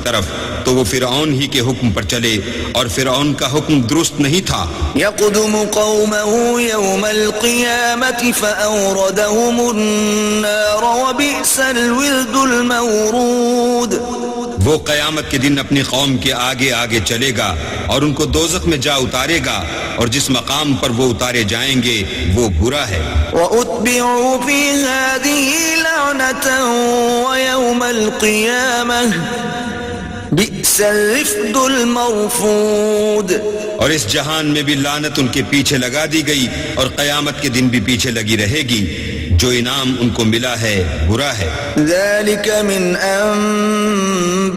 طرف تو وہ فرعون ہی کے حکم پر چلے اور فرعون کا حکم درست نہیں تھا. يقدم قومه يوم القيامة فأوردهم النار وبئس الورد المورود. وہ قیامت کے دن اپنی قوم کے آگے آگے چلے گا اور ان کو دوزخ میں جا اتارے گا اور جس مقام پر وہ اتارے جائیں گے وہ برا ہے. وَأُتْبِعُوا فِي هَذِهِ لَعْنَةً وَيَوْمَ الْقِيَامَةِ بِئْسَ الرِّفْدُ الْمَرْفُودُ. اور اس جہان میں بھی لعنت ان کے پیچھے لگا دی گئی اور قیامت کے دن بھی پیچھے لگی رہے گی. جو انعام ان کو ملا ہے برا ہے. ذَلِكَ مِنْ أَنْبَاءِ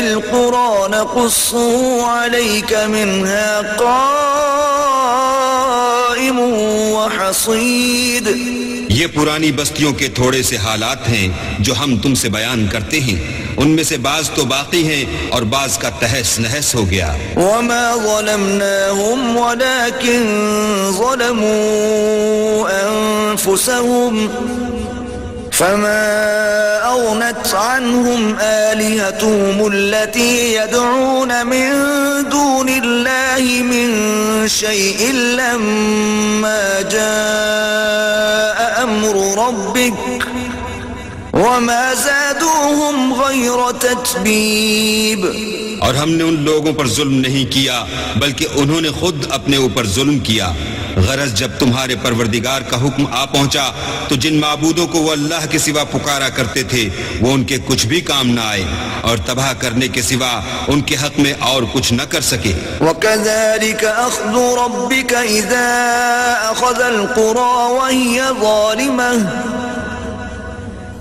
الْقُرَى نَقُصُّهُ عَلَيْكَ مِنْهَا قَائِمٌ وَحَصِيدٌ. یہ پرانی بستیوں کے تھوڑے سے حالات ہیں جو ہم تم سے بیان کرتے ہیں. ان میں سے بعض تو باقی ہیں اور بعض کا تہس نہس ہو گیا. وَمَا ظَلَمْنَاهُمْ وَلَكِنْ ظَلَمُوا أَنفُسَهُمْ فَمَا أَغْنَتْ عَنْهُمْ آلِهَتُهُمُ الَّتِي يَدْعُونَ مِن دُونِ اللَّهِ مِن شَيْءٍ لَمَّا جَاءَ أَمْرُ رَبِّكَ وَمَا زَادُوهُمْ غَيْرَ تَتْبِيبٍ. اور ہم نے ان لوگوں پر ظلم نہیں کیا بلکہ انہوں نے خود اپنے اوپر ظلم کیا. غرض جب تمہارے پروردگار کا حکم آ پہنچا تو جن معبودوں کو وہ اللہ کے سوا پکارا کرتے تھے وہ ان کے کچھ بھی کام نہ آئے اور تباہ کرنے کے سوا ان کے حق میں اور کچھ نہ کر سکے. وَكَذَلِكَ أَخْذُ رَبِّكَ إِذَا أَخَذَ الْقُرَى وَهِيَ ظَالِمَةٌ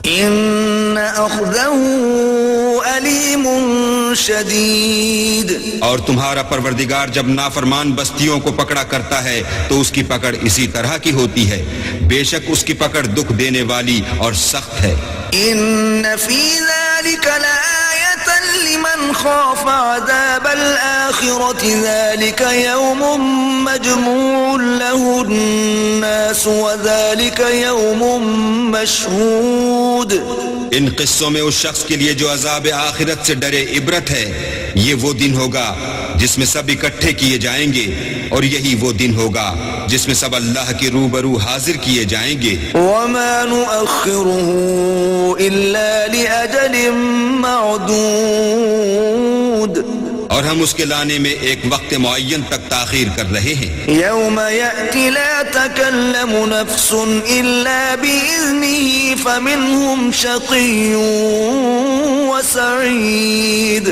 إِنَّ أَخْذَهُ أَلِيمٌ شَدِيدٌ. اور تمہارا پروردگار جب نافرمان بستیوں کو پکڑا کرتا ہے تو اس کی پکڑ اسی طرح کی ہوتی ہے. بے شک اس کی پکڑ دکھ دینے والی اور سخت ہے. إِنَّ فِي ذَلِكَ لَآيَةً لِمَنْ خَافَ عَذَابَ الْآخِرَةِ ذَلِكَ يَوْمٌ مَجْمُوعٌ لَهُ النَّاسُ وَذَلِكَ يَوْمٌ مَشْهُودٌ. ان قصوں میں اس شخص کے لیے جو عذاب آخرت سے ڈرے عبرت ہے. یہ وہ دن ہوگا جس میں سب اکٹھے کیے جائیں گے اور یہی وہ دن ہوگا جس میں سب اللہ کے روبرو حاضر کیے جائیں گے. وَمَا نُؤَخِّرُهُ إِلَّا لِأَجَلٍ مَعْدُودٍ. اور ہم اس کے لانے میں ایک وقت معین تک تاخیر کر رہے ہیں. يَوْمَ يَأْتِ لَا تَكَلَّمُ نَفْسٌ إِلَّا بِإِذْنِهِ فَمِنْهُمْ شَقِيٌّ وَسَعِيدٌ.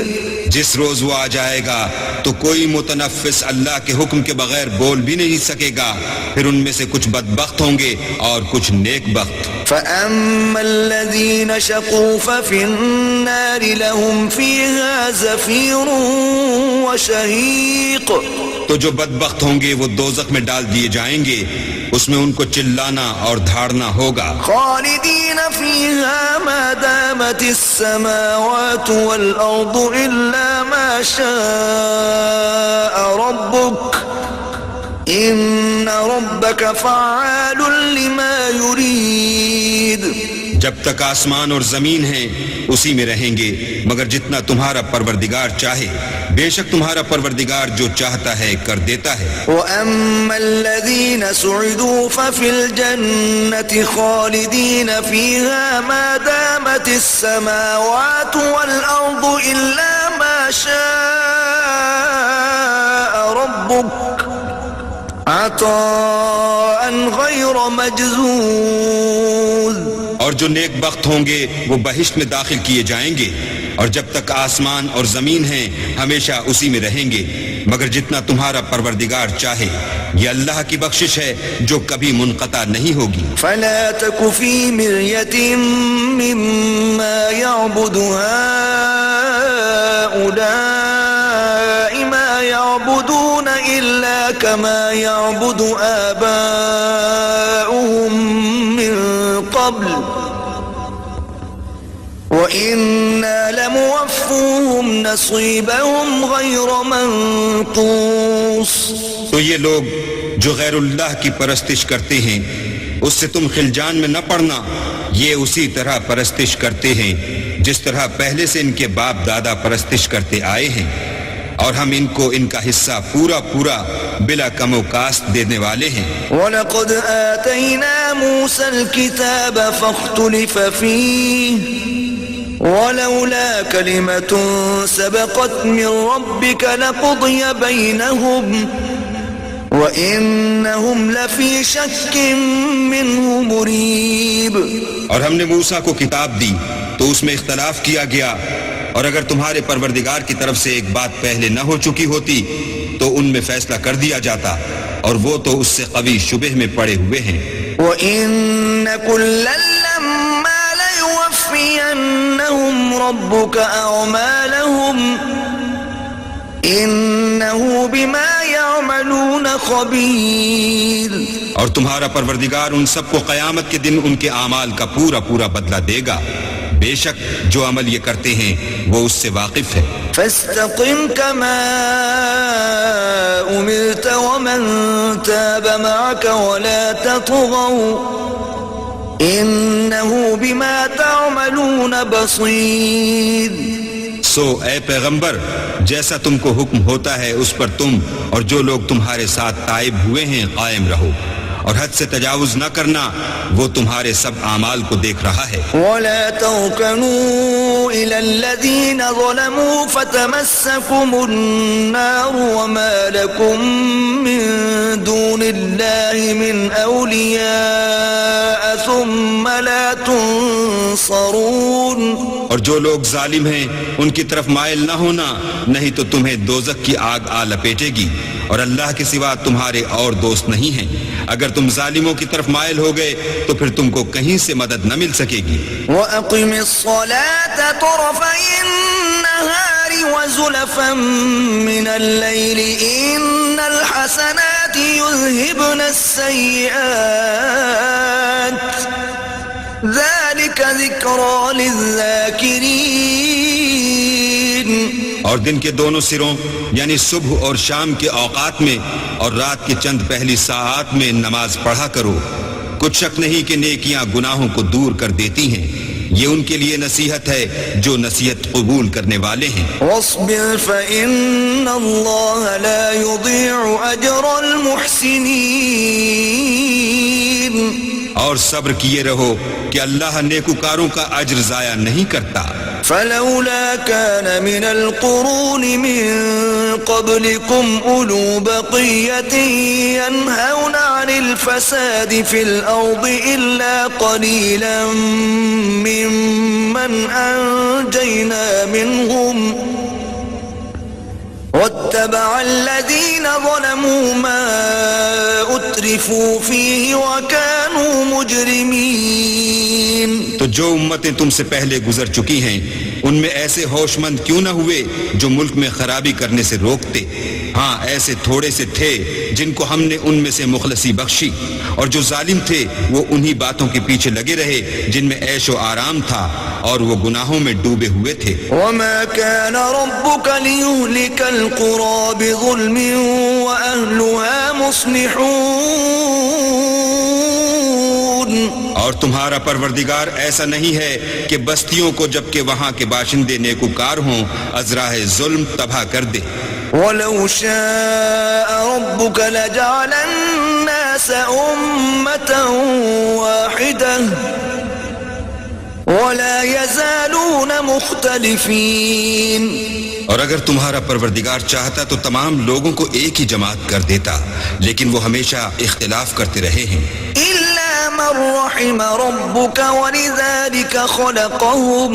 جس روز وہ آ جائے گا تو کوئی متنفس اللہ کے حکم کے بغیر بول بھی نہیں سکے گا. پھر ان میں سے کچھ بدبخت ہوں گے اور کچھ نیک بخت. فَأَمَّا الَّذِينَ شَقُوا فَفِي النَّارِ لَهُمْ فِيهَا زَفِيرٌ وَشَهِيقٌ. تو جو بدبخت ہوں گے وہ دوزخ میں ڈال دیے جائیں گے. اس میں ان کو چلانا اور دھاڑنا ہوگا. خالدین فیہا ما دامت السماوات والارض الا ما شاء ربک ان ربک فعال لما یرید. جب تک آسمان اور زمین ہیں اسی میں رہیں گے مگر جتنا تمہارا پروردگار چاہے. بے شک تمہارا پروردگار جو چاہتا ہے کر دیتا ہے. وَأَمَّا الَّذِينَ سُعِدُوا فَفِي الْجَنَّةِ خَالِدِينَ فِيهَا مَا دَامَتِ السَّمَاوَاتُ وَالْأَرْضُ إِلَّا مَا شَاءَ رَبُّكَ عَطَاءً غَيْرَ مَجْذُوذٍ. اور جو نیک بخت ہوں گے وہ بہشت میں داخل کیے جائیں گے اور جب تک آسمان اور زمین ہیں ہمیشہ اسی میں رہیں گے مگر جتنا تمہارا پروردگار چاہے. یہ اللہ کی بخشش ہے جو کبھی منقطع نہیں ہوگی. فَلَا تَكُ فِي مِرْيَةٍ مِّمَّا يَعْبُدُ هَؤُلَاءِ مَا يَعْبُدُونَ إِلَّا كَمَا يَعْبُدُ آبَاؤُهُم مِّن قَبْلُ وَإِنَّا لَمُوَفُّوهُمْ نَصِيبَهُمْ غَيْرَ مَنقُوصٍ. تو یہ لوگ جو غیر اللہ کی پرستش کرتے ہیں اس سے تم خلجان میں نہ پڑنا. یہ اسی طرح پرستش کرتے ہیں جس طرح پہلے سے ان کے باپ دادا پرستش کرتے آئے ہیں، اور ہم ان کو ان کا حصہ پورا پورا بلا کم و کاست دینے والے ہیں۔ وَلَقَدْ آتَيْنَا مُوسَى الْكِتَابَ فَاخْتُلِفَ فِيهِ وَلَوْلَا كَلِمَةٌ سَبَقَتْ مِنْ رَبِّكَ لَقُضِيَ بَيْنَهُمْ وَإِنَّهُمْ لَفِي شَكٍّ مِّنْهُ مُرِيبٍ۔ اور ہم نے موسیٰ کو کتاب دی تو اس میں اختلاف کیا گیا، اور اگر تمہارے پروردگار کی طرف سے ایک بات پہلے نہ ہو چکی ہوتی تو ان میں فیصلہ کر دیا جاتا، اور وہ تو اس سے قوی شبہ میں پڑے ہوئے ہیں۔ وَإِنَّ كُلًّا لَّمَّا لَيُوَفِّيَنَّهُمْ رَبُّكَ أَعْمَالَهُمْ إِنَّهُ بِمَا يَعْمَلُونَ خَبِيرٌ۔ اور تمہارا پروردگار ان سب کو قیامت کے دن ان کے اعمال کا پورا پورا بدلہ دے گا، بے شک جو عمل یہ کرتے ہیں وہ اس سے واقف ہے۔ فَاسْتَقِمْ كَمَا أُمِرْتَ وَمَنْ تَابَ مَعَكَ وَلَا تَطْغَوْا إِنَّهُ بِمَا تَعْمَلُونَ بَصِيرٌ۔ سو اے پیغمبر، جیسا تم کو حکم ہوتا ہے اس پر تم اور جو لوگ تمہارے ساتھ تائب ہوئے ہیں قائم رہو، اور حد سے تجاوز نہ کرنا، وہ تمہارے سب اعمال کو دیکھ رہا ہے۔ وَلَا تَرْكَنُوا إِلَى الَّذِينَ ظَلَمُوا فَتَمَسَّكُمُ النَّارُ وَمَا لَكُم مِّن دُونِ اللَّهِ مِنْ أَوْلِيَاءَ ثُمَّ لَا تُنصَرُونَ۔ اور جو لوگ ظالم ہیں ان کی طرف مائل نہ ہونا، نہیں تو تمہیں دوزخ کی آگ آ لپیٹے گی، اور اللہ کے سوا تمہارے اور دوست نہیں ہیں۔ اگر تم ظالموں کی طرف مائل ہو گئے تو پھر تم کو کہیں سے مدد نہ مل سکے گی۔ وَأَقِمِ الصَّلَاةَ طَرَفَيِ النَّهَارِ وَزُلَفًا مِّنَ اللَّيْلِ إِنَّ الْحَسَنَاتِ يُذْهِبْنَ السَّيِّئَاتِ ذَلِكَ ذِكْرَى لِلذَّاكِرِينَ۔ اور دن کے دونوں سروں یعنی صبح اور شام کے اوقات میں اور رات کے چند پہلی ساعات میں نماز پڑھا کرو، کچھ شک نہیں کہ نیکیاں گناہوں کو دور کر دیتی ہیں، یہ ان کے لیے نصیحت ہے جو نصیحت قبول کرنے والے ہیں۔ وَاصْبِرْ فَإِنَّ اللَّهَ لَا يُضِيعُ أَجْرَ الْمُحْسِنِينَ۔ اور صبر کیے رہو کہ اللہ نیکوکاروں کا اجر ضائع نہیں کرتا۔ فلولا كان من القرون من قبلكم أولو بقية ينهون عن الفساد في الأرض إلا قليلا ممن أنجينا منهم واتبع الذين ظلموا ما اترفوا فيه وكانوا مجرمين۔ تو جو امتیں تم سے پہلے گزر چکی ہیں ان میں ایسے ہوش مند کیوں نہ ہوئے جو ملک میں خرابی کرنے سے روکتے؟ ہاں ایسے تھوڑے سے تھے جن کو ہم نے ان میں سے مخلصی بخشی، اور جو ظالم تھے وہ انہی باتوں کے پیچھے لگے رہے جن میں عیش و آرام تھا اور وہ گناہوں میں ڈوبے ہوئے تھے۔ وما كان ربك ليهلك القرى بظلم وأهلها مصلحون۔ اور تمہارا پروردگار ایسا نہیں ہے کہ بستیوں کو جبکہ وہاں کے باشندے نیکوکار ہوں ازراہ ظلم تباہ کر دے۔ وَلَوْ شَاءَ رَبُّكَ لَجَعَلَ النَّاسَ أُمَّةً وَاحِدَةً وَلَا يَزَالُونَ مُخْتَلِفِينَ۔ اور اگر تمہارا پروردگار چاہتا تو تمام لوگوں کو ایک ہی جماعت کر دیتا، لیکن وہ ہمیشہ اختلاف کرتے رہے ہیں۔ إِلَّا مَن رَّحِمَ رَبُّكَ وَلِذَلِكَ خَلَقَهُمْ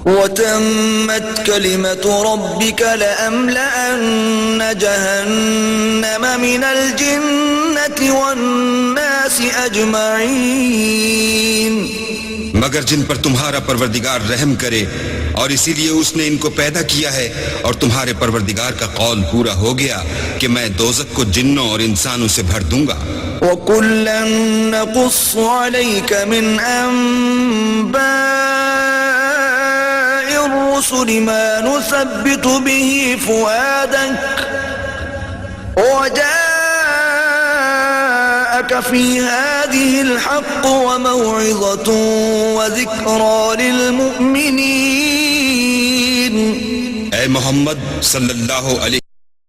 وَتَمَّتْ كَلِمَةُ رَبِّكَ لَأَمْلَأَنَّ جَهَنَّمَ مِنَ الْجِنَّةِ وَالنَّاسِ أَجْمَعِينَ۔ مگر جن پر تمہارا پروردگار رحم کرے، اور اسی لیے اس نے ان کو پیدا کیا ہے، اور تمہارے پروردگار کا قول پورا ہو گیا کہ میں دوزخ کو جنوں اور انسانوں سے بھر دوں گا۔ وَكُلًّا نَّقُصُّ عَلَيْكَ مِنْ أَنبَاءِ الرُّسُلِ مَا نُثَبِّتُ بِهِ فُؤَادَكَ وَجَاءَكَ جاءك في هذه الحق وموعظة وذكرى للمؤمنين. اے محمد صلی اللہ علیہ